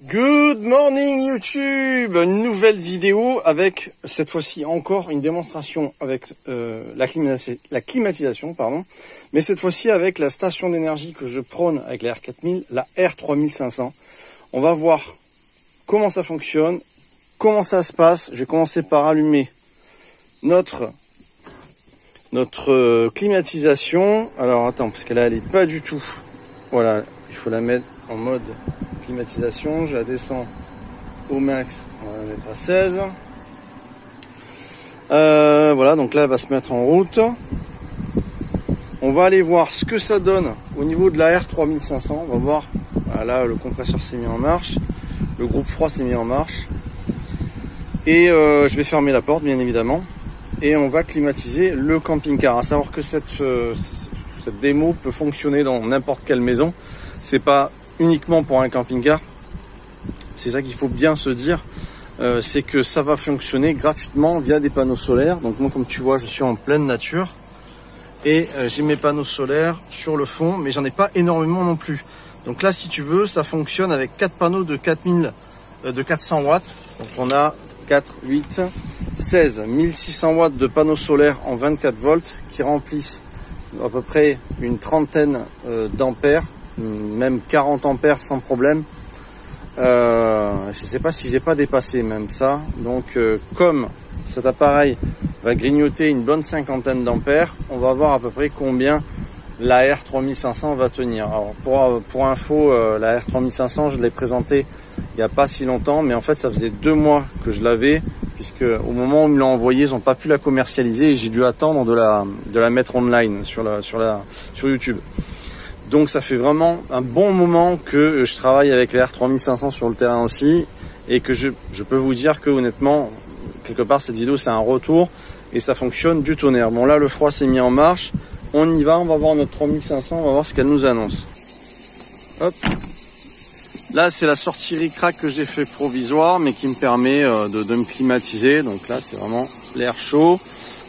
Good morning YouTube, une nouvelle vidéo avec cette fois-ci encore une démonstration avec la climatisation, mais cette fois-ci avec la station d'énergie que je prône avec la R4000, la R3500. On va voir comment ça fonctionne, comment ça se passe. Je vais commencer par allumer notre climatisation. Alors attends, parce que là elle est pas du tout. Voilà, il faut la mettre en mode climatisation. Je la descends au max, on va la mettre à 16. Voilà, donc là elle va se mettre en route. On va aller voir ce que ça donne au niveau de la R3500. On va voir, voilà, le compresseur s'est mis en marche, le groupe froid s'est mis en marche, et je vais fermer la porte bien évidemment, et on va climatiser le camping-car. À savoir que cette démo peut fonctionner dans n'importe quelle maison, c'est pas uniquement pour un camping-car. C'est ça qu'il faut bien se dire, c'est que ça va fonctionner gratuitement via des panneaux solaires. Donc moi, comme tu vois, je suis en pleine nature et j'ai mes panneaux solaires sur le fond, mais j'en ai pas énormément non plus. Donc là, si tu veux, ça fonctionne avec 4 panneaux de 400 watts. Donc on a 4, 8, 16, 1600 watts de panneaux solaires en 24 volts qui remplissent à peu près une trentaine d'ampères, même 40 ampères sans problème. Je sais pas si j'ai pas dépassé même ça. Donc comme cet appareil va grignoter une bonne cinquantaine d'ampères, on va voir à peu près combien la R3500 va tenir. Alors pour info, la R3500 je l'ai présentée il n'y a pas si longtemps, mais en fait ça faisait 2 mois que je l'avais, puisque au moment où ils me l'ont envoyé, ils n'ont pas pu la commercialiser et j'ai dû attendre de la mettre online sur YouTube. Donc ça fait vraiment un bon moment que je travaille avec les R3500 sur le terrain aussi, et que je peux vous dire que honnêtement, quelque part cette vidéo c'est un retour et ça fonctionne du tonnerre. Bon là le froid s'est mis en marche, on y va, on va voir notre 3500, on va voir ce qu'elle nous annonce. Hop. Là c'est la sortie ric-rac que j'ai fait provisoire, mais qui me permet de me climatiser. Donc là c'est vraiment l'air chaud.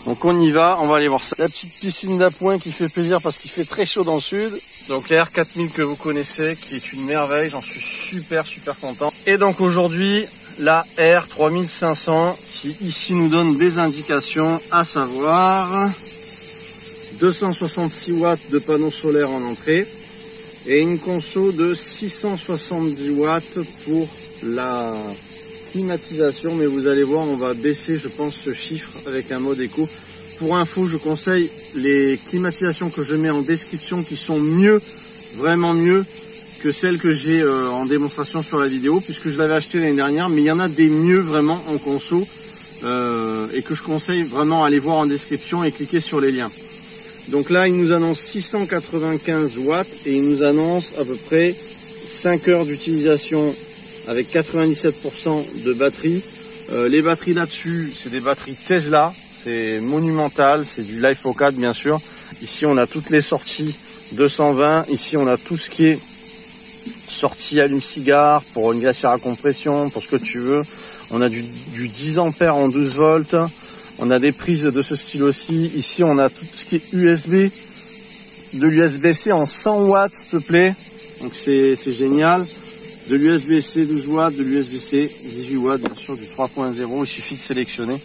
Donc on y va, on va aller voir ça. La petite piscine d'appoint qui fait plaisir parce qu'il fait très chaud dans le sud. Donc la R4000 que vous connaissez, qui est une merveille, j'en suis super content. Et donc aujourd'hui la R3500 qui ici nous donne des indications, à savoir 266 watts de panneaux solaires en entrée et une conso de 670 watts pour la climatisation. Mais vous allez voir, on va baisser je pense ce chiffre avec un mode éco. Pour info, je conseille les climatisations que je mets en description qui sont mieux, vraiment mieux que celles que j'ai en démonstration sur la vidéo, puisque je l'avais acheté l'année dernière, mais il y en a des mieux vraiment en conso et que je conseille vraiment à aller voir en description et cliquer sur les liens. Donc là il nous annonce 695 watts et il nous annonce à peu près 5 heures d'utilisation avec 97% de batterie. Les batteries là-dessus, c'est des batteries Tesla, c'est monumental, c'est du LiFePO4 bien sûr. Ici on a toutes les sorties 220, ici on a tout ce qui est sortie allume-cigare pour une glacière à compression, pour ce que tu veux. On a du 10 ampères en 12 volts, on a des prises de ce style aussi. Ici on a tout ce qui est USB, de l'USB-C en 100 watts s'il te plaît, donc c'est génial. De l'USB-C 12 watts, de l'USB-C 18 watts, bien sûr du 3.0, il suffit de sélectionner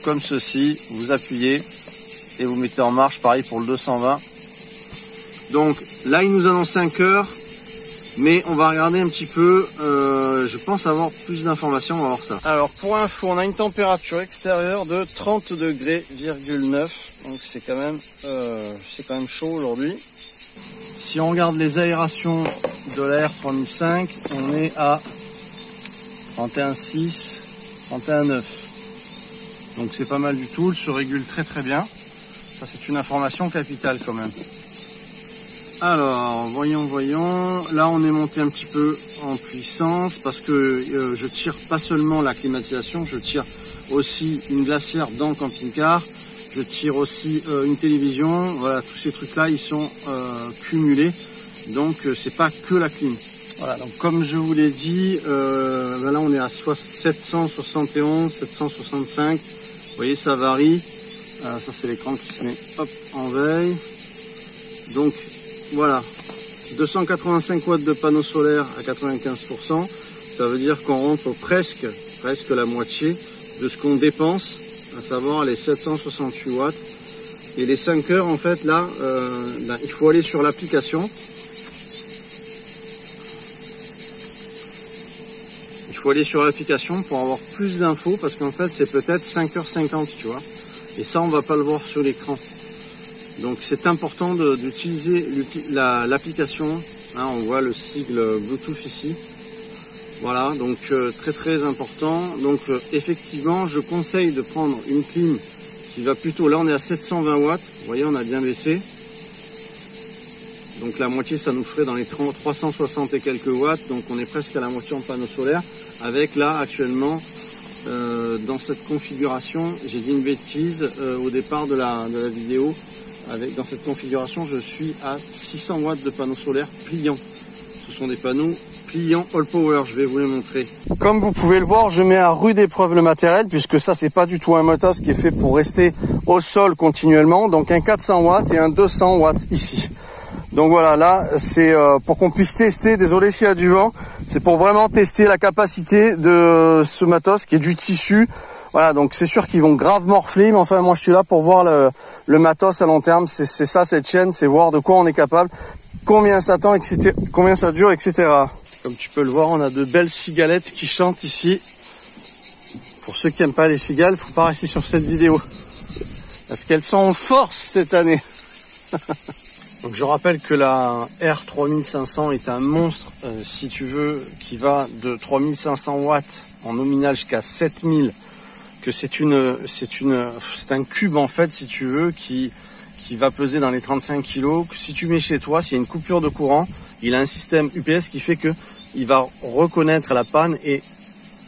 comme ceci, vous appuyez et vous mettez en marche, pareil pour le 220. Donc là il nous annonce 5 heures, mais on va regarder un petit peu, je pense avoir plus d'informations, on va voir ça. Alors pour info, on a une température extérieure de 30 degrés, donc c'est quand même chaud aujourd'hui. Si on regarde les aérations de la R3005, on est à 31,6, 31,9. Donc c'est pas mal du tout, elle se régule très bien. Ça c'est une information capitale quand même. Alors voyons, là on est monté un petit peu en puissance parce que je tire pas seulement la climatisation, je tire aussi une glacière dans le camping-car. Je tire aussi une télévision, voilà, tous ces trucs là ils sont cumulés, donc c'est pas que la clim. Voilà, donc comme je vous l'ai dit, là on est à 771, 765, vous voyez ça varie, ça c'est l'écran qui se met hop en veille. Donc voilà, 285 watts de panneaux solaires à 95%, Ça veut dire qu'on rentre presque la moitié de ce qu'on dépense, à savoir les 768 watts. Et les 5 heures, en fait, là, il faut aller sur l'application. Il faut aller sur l'application pour avoir plus d'infos, parce qu'en fait, c'est peut-être 5h50, tu vois. Et ça, on va pas le voir sur l'écran. Donc, c'est important d'utiliser l'application. Hein, on voit le sigle Bluetooth ici. Voilà, donc très important. Donc effectivement, je conseille de prendre une clim qui va plutôt, là on est à 720 watts, vous voyez on a bien baissé. Donc la moitié ça nous ferait dans les 360 et quelques watts, donc on est presque à la moitié en panneau solaire. Avec là actuellement, dans cette configuration, j'ai dit une bêtise au départ de la vidéo, dans cette configuration je suis à 600 watts de panneaux solaires pliants. Ce sont des panneaux pliant All Power, je vais vous les montrer. Comme vous pouvez le voir, je mets à rude épreuve le matériel, puisque ça c'est pas du tout un motos qui est fait pour rester au sol continuellement. Donc un 400 watts et un 200 watts ici. Donc voilà, là c'est pour qu'on puisse tester, désolé s'il y a du vent, c'est pour vraiment tester la capacité de ce matos qui est du tissu. Voilà, donc c'est sûr qu'ils vont grave morfler, mais enfin moi je suis là pour voir le matos à long terme. C'est ça cette chaîne, c'est voir de quoi on est capable, combien ça tend, etc., combien ça dure, etc. Comme tu peux le voir, on a de belles cigalettes qui chantent ici. Pour ceux qui n'aiment pas les cigales, il ne faut pas rester sur cette vidéo. Parce qu'elles sont en force cette année. Donc je rappelle que la R3500 est un monstre, si tu veux, qui va de 3500 watts en nominal jusqu'à 7000. Que c'est un cube en fait, si tu veux, qui va peser dans les 35 kg. Si tu mets chez toi, s'il y a une coupure de courant, il a un système UPS qui fait que il va reconnaître la panne,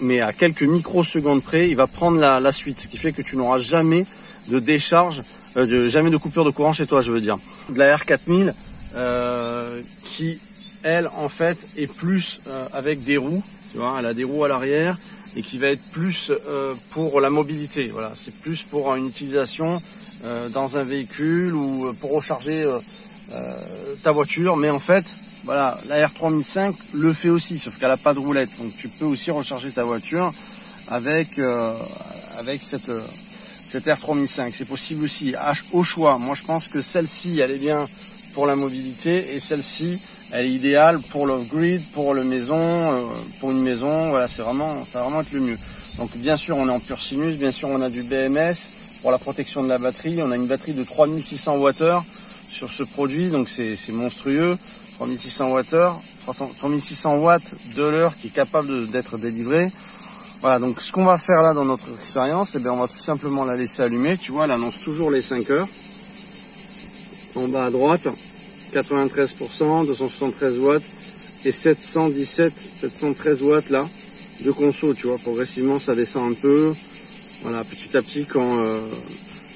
mais à quelques microsecondes près, il va prendre la suite. Ce qui fait que tu n'auras jamais de décharge, jamais de coupure de courant chez toi, je veux dire. De la R4000 qui, elle, en fait, est plus avec des roues. Tu vois, elle a des roues à l'arrière et qui va être plus pour la mobilité. Voilà, c'est plus pour une utilisation dans un véhicule ou pour recharger ta voiture. Mais en fait, voilà, la R3005 le fait aussi, sauf qu'elle n'a pas de roulette. Donc tu peux aussi recharger ta voiture avec cette R3005. C'est possible aussi, au choix. Moi je pense que celle-ci, elle est bien pour la mobilité, et celle-ci, elle est idéale pour le grid, pour une maison. Voilà, ça va vraiment être le mieux. Donc bien sûr, on est en pur sinus, bien sûr on a du BMS pour la protection de la batterie. On a une batterie de 3600 Wh sur ce produit, donc c'est monstrueux. 3600 watts de l'heure qui est capable d'être délivré. Voilà, donc ce qu'on va faire là dans notre expérience, on va tout simplement la laisser allumer. Tu vois, elle annonce toujours les 5 heures. En bas à droite, 93%, 273 watts et 713 watts là de conso. Tu vois, progressivement ça descend un peu. Voilà, petit à petit, quand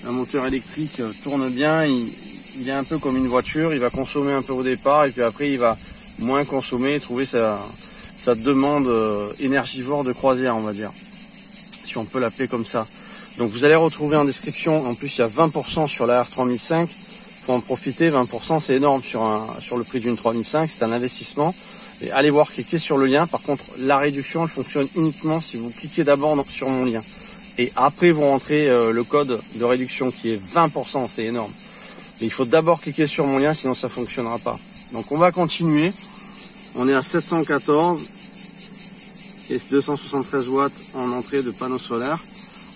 un moteur électrique tourne bien, il est un peu comme une voiture, il va consommer un peu au départ et puis après il va moins consommer, trouver sa demande énergivore de croisière, on va dire, si on peut l'appeler comme ça. Donc vous allez retrouver en description, en plus il y a 20% sur la R3005, il faut en profiter, 20% c'est énorme sur le prix d'une 3005, c'est un investissement. Et allez voir, cliquez sur le lien. Par contre, la réduction elle fonctionne uniquement si vous cliquez d'abord sur mon lien. Et après vous rentrez le code de réduction qui est 20%, c'est énorme. Mais il faut d'abord cliquer sur mon lien, sinon ça ne fonctionnera pas. Donc on va continuer. On est à 714 et 273 watts en entrée de panneaux solaires.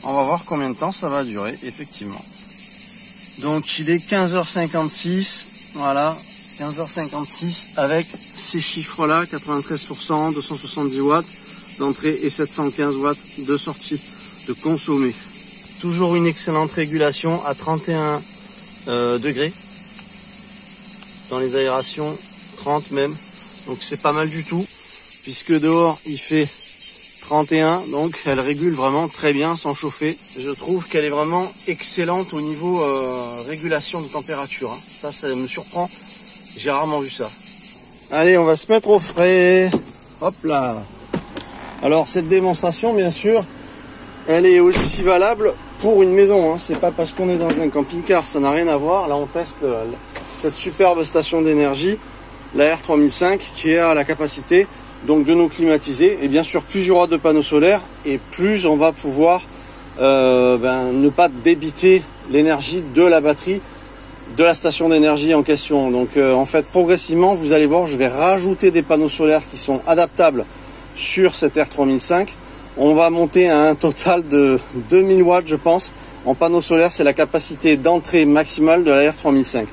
On va voir combien de temps ça va durer, effectivement. Donc il est 15h56, voilà, 15h56 avec ces chiffres-là, 93%, 270 watts d'entrée et 715 watts de sortie, de consommé. Toujours une excellente régulation à 31 degrés dans les aérations, 30 même, donc c'est pas mal du tout, puisque dehors il fait 31, donc elle régule vraiment très bien sans chauffer. Je trouve qu'elle est vraiment excellente au niveau régulation de température, hein. Ça me surprend, j'ai rarement vu ça. Allez, on va se mettre au frais, hop là. Alors cette démonstration, bien sûr, elle est aussi valable pour une maison, hein. C'est pas parce qu'on est dans un camping-car, ça n'a rien à voir. Là on teste cette superbe station d'énergie, la R3005, qui a la capacité donc de nous climatiser. Et bien sûr, plus il y aura de panneaux solaires et plus on va pouvoir ne pas débiter l'énergie de la batterie de la station d'énergie en question. Donc en fait, progressivement, vous allez voir, je vais rajouter des panneaux solaires qui sont adaptables sur cette R3005. On va monter à un total de 2000 watts, je pense. En panneaux solaires, c'est la capacité d'entrée maximale de la R3005.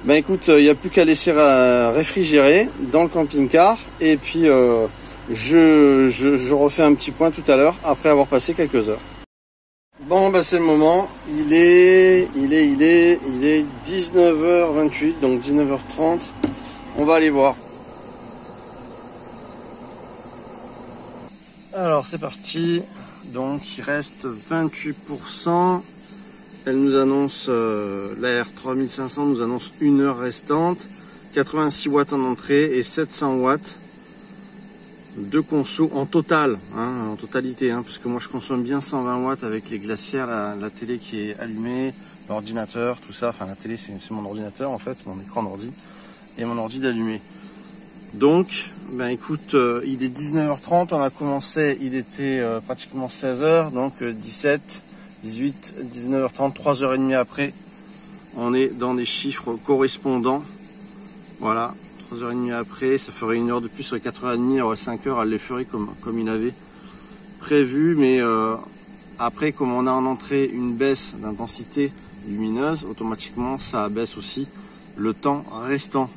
Ben écoute, il n'y a plus qu'à laisser réfrigérer dans le camping-car. Et puis, je refais un petit point tout à l'heure, après avoir passé quelques heures. Bon, ben c'est le moment. Il est 19h28, donc 19h30. On va aller voir. Alors c'est parti, donc il reste 28%, elle nous annonce, la R3500 nous annonce 1 heure restante, 86 watts en entrée et 700 watts de conso en total, hein, en totalité, hein, parce que moi je consomme bien 120 watts avec les glacières, la télé qui est allumée, l'ordinateur, tout ça, enfin la télé c'est mon ordinateur en fait, mon écran d'ordi, et mon ordi d'allumé. Donc, ben écoute, il est 19h30, on a commencé, il était pratiquement 16h, donc 17, 18, 19h30, 3h30 après, on est dans des chiffres correspondants. Voilà, 3h30 après, ça ferait 1 heure de plus, sur 4h30, alors 5h, elle les ferait comme il avait prévu, mais après, comme on a en entrée une baisse d'intensité lumineuse, automatiquement, ça abaisse aussi le temps restant.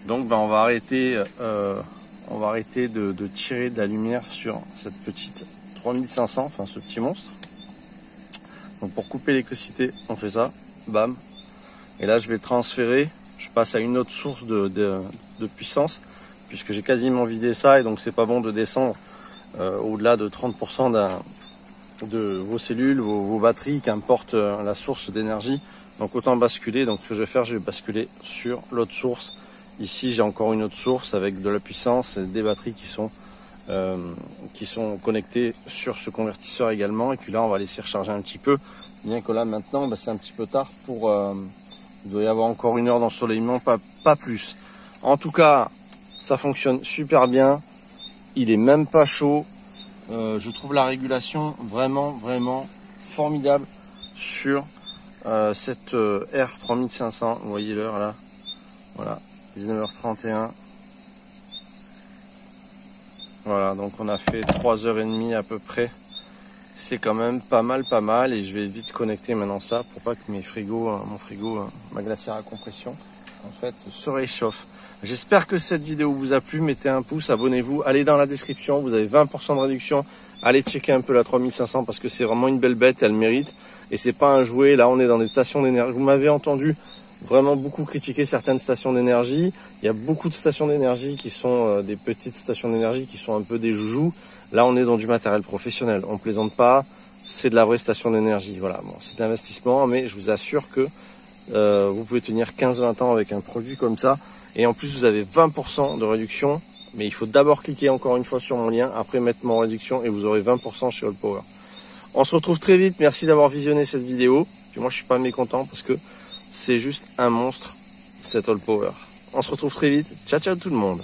Donc ben, on va arrêter de tirer de la lumière sur cette petite 3500, enfin ce petit monstre. Donc pour couper l'électricité, on fait ça, bam. Et là je vais transférer, je passe à une autre source de puissance, puisque j'ai quasiment vidé ça, et donc c'est pas bon de descendre au-delà de 30% de vos cellules, vos batteries, qu'importe la source d'énergie. Donc autant basculer, donc ce que je vais faire, je vais basculer sur l'autre source. Ici, j'ai encore une autre source avec de la puissance et des batteries qui sont connectées sur ce convertisseur également. Et puis là, on va laisser recharger un petit peu. Bien que là, maintenant, c'est un petit peu tard pour... il doit y avoir encore 1 heure d'ensoleillement, pas plus. En tout cas, ça fonctionne super bien. Il est même pas chaud. Je trouve la régulation vraiment formidable sur cette R3500. Vous voyez l'heure là. Voilà. 19h31. Voilà, donc on a fait 3h30 à peu près. C'est quand même pas mal, et je vais vite connecter maintenant ça pour pas que mon frigo, ma glacière à compression, en fait, se réchauffe. J'espère que cette vidéo vous a plu. Mettez un pouce, abonnez-vous, allez dans la description, vous avez 20% de réduction. Allez checker un peu la 3500 parce que c'est vraiment une belle bête, elle mérite. Et c'est pas un jouet, là on est dans des stations d'énergie. Vous m'avez entendu vraiment beaucoup critiquer certaines stations d'énergie. Il y a beaucoup de stations d'énergie qui sont des petites stations d'énergie qui sont un peu des joujoux. Là, on est dans du matériel professionnel. On plaisante pas, c'est de la vraie station d'énergie. Voilà, bon, c'est de l'investissement, mais je vous assure que vous pouvez tenir 15-20 ans avec un produit comme ça. Et en plus, vous avez 20% de réduction. Mais il faut d'abord cliquer encore une fois sur mon lien, après mettre mon réduction et vous aurez 20% chez Allpower. On se retrouve très vite. Merci d'avoir visionné cette vidéo. Puis moi, je suis pas mécontent parce que c'est juste un monstre, cet Allpower. On se retrouve très vite. Ciao, ciao tout le monde.